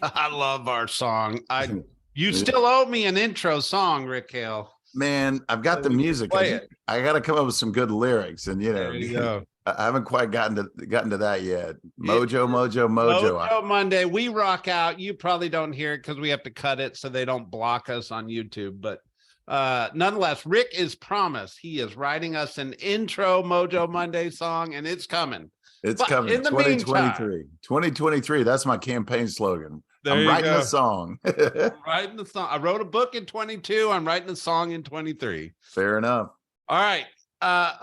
I love our song. You Yeah. still owe me an intro song, Rick Hale. Man, I've got So the we can music. play it. I got to come up with some good lyrics, and There you go. I haven't quite gotten to that yet. It Mojo, is mojo, mojo. Mojo Monday. We rock out. You probably don't hear it because we have to cut it so they don't block us on YouTube. But nonetheless, Rick is promised. He is writing us an intro Mojo Monday song, and it's coming. It's But coming. in the meantime, 2023. That's my campaign slogan. there I'm you writing a go. song. I'm writing the song. I wrote a book in 22. I'm writing a song in 23. Fair enough. All right.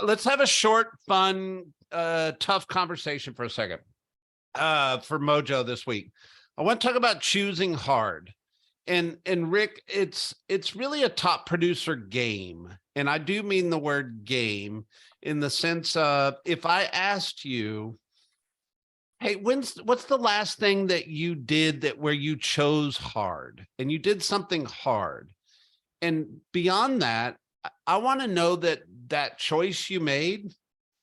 Let's have a short, fun, tough conversation for a second. For Mojo this week, I want to talk about choosing hard. And Rick, it's really a top producer game, and I do mean the word game in the sense of if I asked you, hey, what's the last thing that you did that where you chose hard and you did something hard, and beyond that, I want to know that choice you made.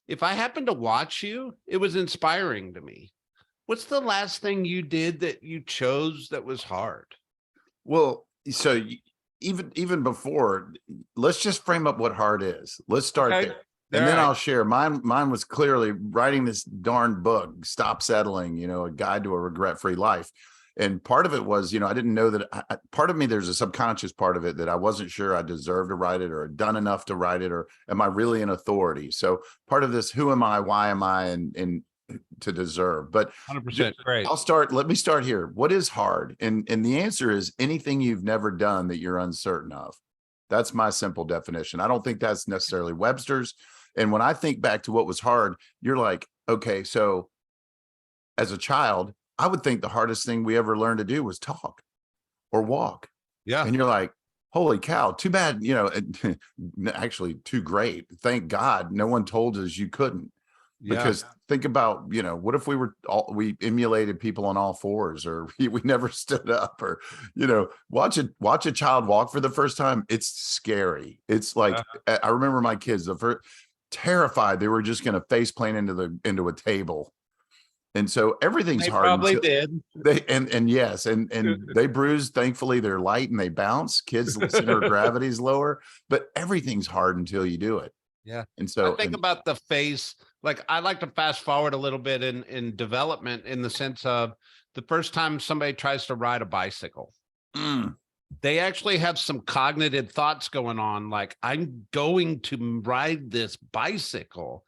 If I happened to watch you, it was inspiring to me. What's the last thing you did that you chose that was hard? Well, so even before, let's just frame up what hard is. Let's start Okay. there. And then I'll share mine was clearly writing this darn book, Stop Settling, a guide to a regret-free life. And part of it was, I didn't know that part of me, there's a subconscious part of it that I wasn't sure I deserved to write it or had done enough to write it, or am I really an authority? So part of this, who am I, why am I, and to deserve. But 100% great. let me start here. What is hard? And the answer is anything you've never done that you're uncertain of. That's my simple definition. I don't think that's necessarily Webster's. And when I think back to what was hard, you're like, okay, so as a child, I would think the hardest thing we ever learned to do was talk or walk. Yeah. And you're like, holy cow, too bad, actually too great. Thank God no one told us you couldn't. Because think about, what if we emulated people on all fours, or we never stood up, or, watch a child walk for the first time. It's scary. It's like, I remember my kids, terrified they were just going to face plant into a table. And so everything's They hard. probably did. Yes. And they bruised. Thankfully, they're light and they bounce. Kids' center of gravity is lower, but everything's hard until you do it. Yeah. And so I think about the face, like I like to fast forward a little bit in development in the sense of the first time somebody tries to ride a bicycle, they actually have some cognitive thoughts going on. Like, I'm going to ride this bicycle,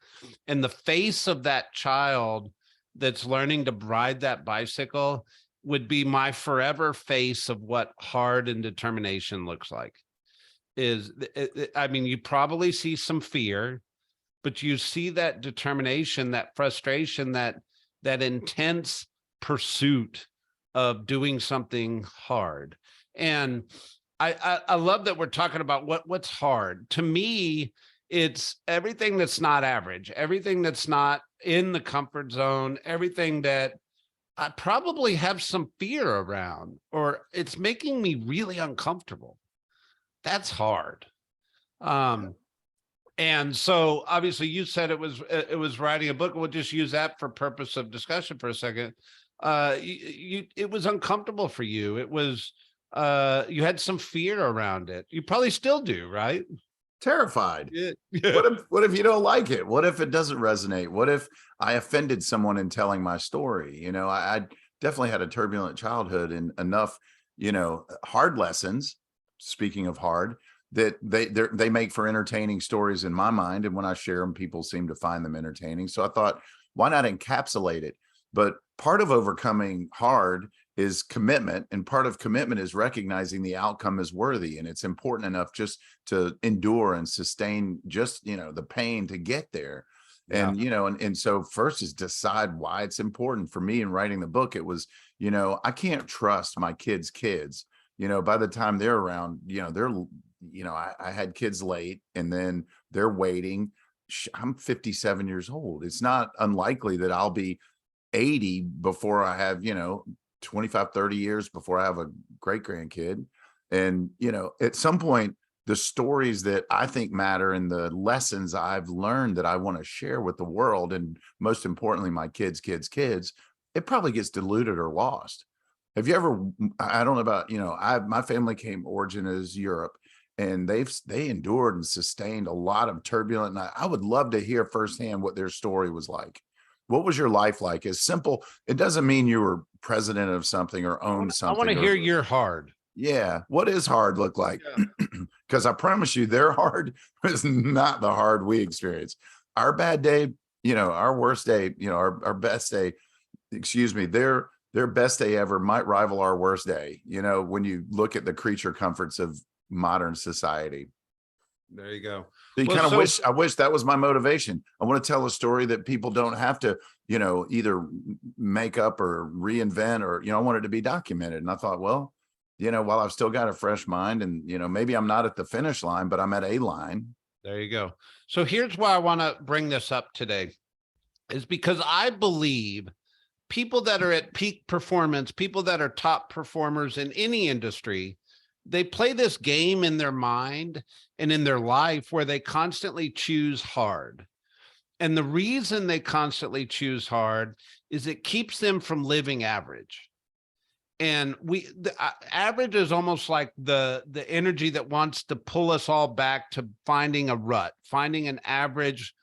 and the face of that child that's learning to ride that bicycle would be my forever face of what hard and determination looks like. I mean, you probably see some fear, but you see that determination, that frustration, that intense pursuit of doing something hard. And I love that we're talking about what's hard. To me, it's everything that's not average, everything that's not in the comfort zone, everything that I probably have some fear around, or it's making me really uncomfortable. That's hard. And so obviously you said it was writing a book. We'll just use that for purpose of discussion for a second. It was uncomfortable for you. It was, you had some fear around it. You probably still do, right? Terrified. Yeah. What if you don't like it? What if it doesn't resonate? What if I offended someone in telling my story? I definitely had a turbulent childhood and enough, hard lessons. Speaking of hard, that they make for entertaining stories in my mind. And when I share them, people seem to find them entertaining. So I thought, why not encapsulate it? But part of overcoming hard is commitment. And part of commitment is recognizing the outcome is worthy. And it's important enough just to endure and sustain just, the pain to get there. Yeah. And, and so first is decide why it's important. For me in writing the book, it was, I can't trust my kids' kids. By the time they're around, I had kids late and then they're waiting. I'm 57 years old. It's not unlikely that I'll be 80 before I have, 25, 30 years before I have a great grandkid. And, at some point, the stories that I think matter and the lessons I've learned that I want to share with the world, and most importantly, my kids, it probably gets diluted or lost. Have you ever, I don't know about, my family origin is Europe, and they endured and sustained a lot of turbulent, and I would love to hear firsthand what their story was like. What was your life like? As simple, it doesn't mean you were president of something or owned I want to something. hear your hard. Yeah. What does hard look like? Yeah. Because I promise you, their hard is not the hard we experience. Our bad day, our worst day, our best day, excuse me, their best day ever might rival our worst day, when you look at the creature comforts of modern society. There you go. So you Well, kind of so I wish that was my motivation. I want to tell a story that people don't have to, either make up or reinvent, or, I want it to be documented. And I thought, well, while I've still got a fresh mind, and, maybe I'm not at the finish line, but I'm at a line. there you go. So here's why I want to bring this up today, is because I believe people that are at peak performance, people that are top performers in any industry, they play this game in their mind and in their life where they constantly choose hard. And the reason they constantly choose hard is it keeps them from living average. And average is almost like the energy that wants to pull us all back to finding a rut, finding an average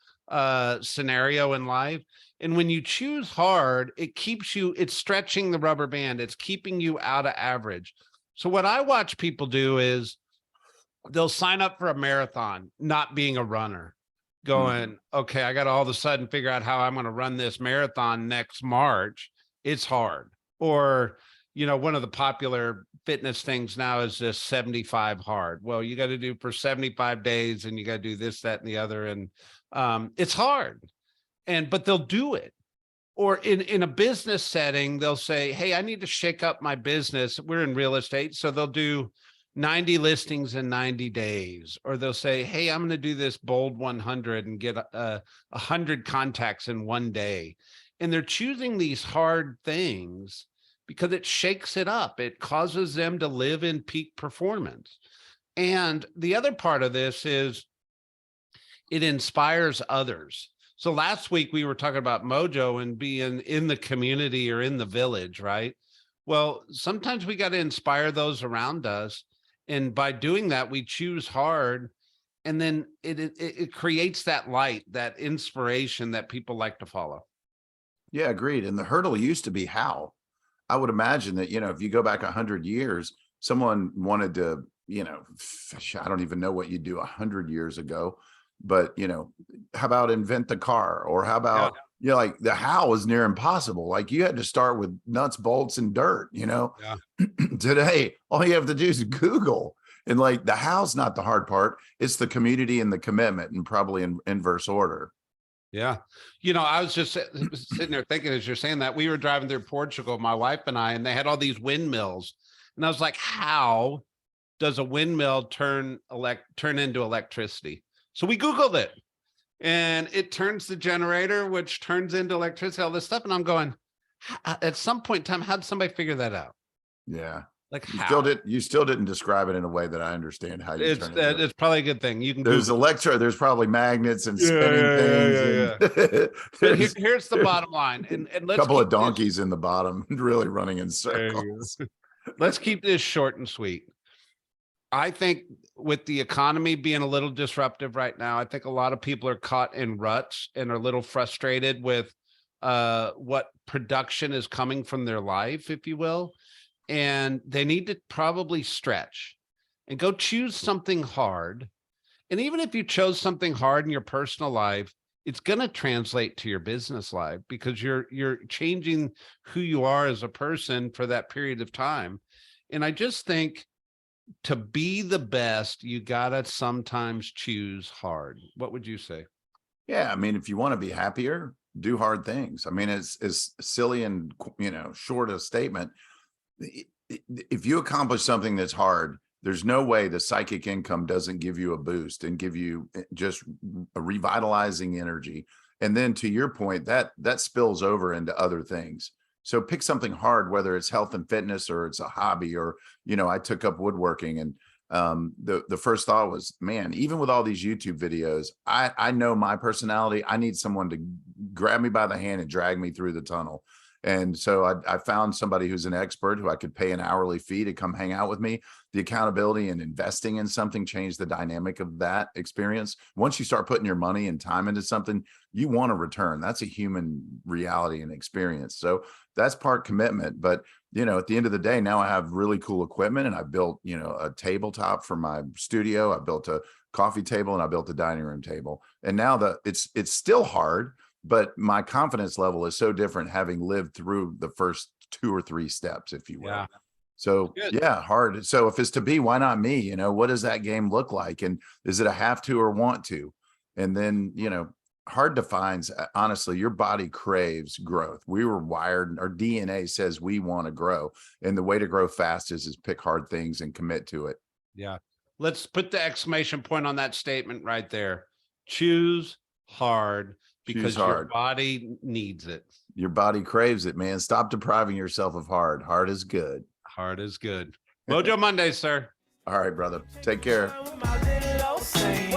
scenario in life. And when you choose hard, it's stretching the rubber band. It's keeping you out of average. So what I watch people do is they'll sign up for a marathon, not being a runner, going, okay, I got to all of a sudden figure out how I'm going to run this marathon next March. It's hard. Or, one of the popular fitness things now is this 75 hard. Well, you got to do for 75 days, and you got to do this, that, and the other. And it's hard. But they'll do it. Or in a business setting, they'll say, hey, I need to shake up my business. We're in real estate. So they'll do 90 listings in 90 days. Or they'll say, hey, I'm going to do this bold 100 and get 100 contacts in one day. And they're choosing these hard things because it shakes it up. It causes them to live in peak performance. And the other part of this is it inspires others. So last week we were talking about Mojo and being in the community or in the village, right? Well, sometimes we got to inspire those around us. And by doing that, we choose hard. And then it creates that light, that inspiration that people like to follow. Yeah, agreed. And the hurdle used to be how. I would imagine that, if you go back 100 years, someone wanted to, I don't even know what you do 100 years ago. But, how about invent the car? Or how about, like the how is near impossible. Like you had to start with nuts, bolts, and dirt, Yeah. Today, all you have to do is Google. And like the how's not the hard part. It's the community and the commitment, and probably in inverse order. Yeah. I was just sitting there thinking, as you're saying that, we were driving through Portugal, my wife and I, and they had all these windmills. And I was like, how does a windmill turn into electricity? So we Googled it, and it turns the generator, which turns into electricity, all this stuff. And I'm going, at some point in time, how did somebody figure that out? Yeah. Like how? You still didn't describe it in a way that I understand how you turn it. It's probably a good thing. You can there's there's probably magnets and spinning things. But here's the bottom line. And let's a couple of donkeys in the bottom really running in circles. Let's keep this short and sweet. I think with the economy being a little disruptive right now, I think a lot of people are caught in ruts and are a little frustrated with what production is coming from their life, if you will. And they need to probably stretch and go choose something hard. And even if you chose something hard in your personal life, it's going to translate to your business life, because you're changing who you are as a person for that period of time. And I just think to be the best, you got to sometimes choose hard. What would you say? Yeah. I mean, if you want to be happier, do hard things. I mean, it's silly and, short a statement. If you accomplish something that's hard, there's no way the psychic income doesn't give you a boost and give you just a revitalizing energy. And then to your point, that spills over into other things. So pick something hard, whether it's health and fitness or it's a hobby, or, I took up woodworking, and the first thought was, man, even with all these YouTube videos, I know my personality. I need someone to grab me by the hand and drag me through the tunnel. And so I found somebody who's an expert who I could pay an hourly fee to come hang out with me. The accountability and investing in something changed the dynamic of that experience. Once you start putting your money and time into something, you want a return. That's a human reality and experience. So that's part commitment. But, at the end of the day, now I have really cool equipment, and I built, a tabletop for my studio. I built a coffee table, and I built a dining room table. And now it's still hard, but my confidence level is so different having lived through the first 2 or 3 steps, if you will. Yeah. So Good. yeah, hard. So if it's to be, why not me? What does that game look like? And is it a have to or want to? And then, hard defines, honestly, your body craves growth. We were wired, our DNA says we want to grow. And the way to grow fast is pick hard things and commit to it. Yeah. Let's put the exclamation point on that statement right there. Choose hard, because your body needs it. Your body craves it, man. Stop depriving yourself of hard. Hard is good. Hard is good. Mojo Monday, sir. All right, brother. Take care.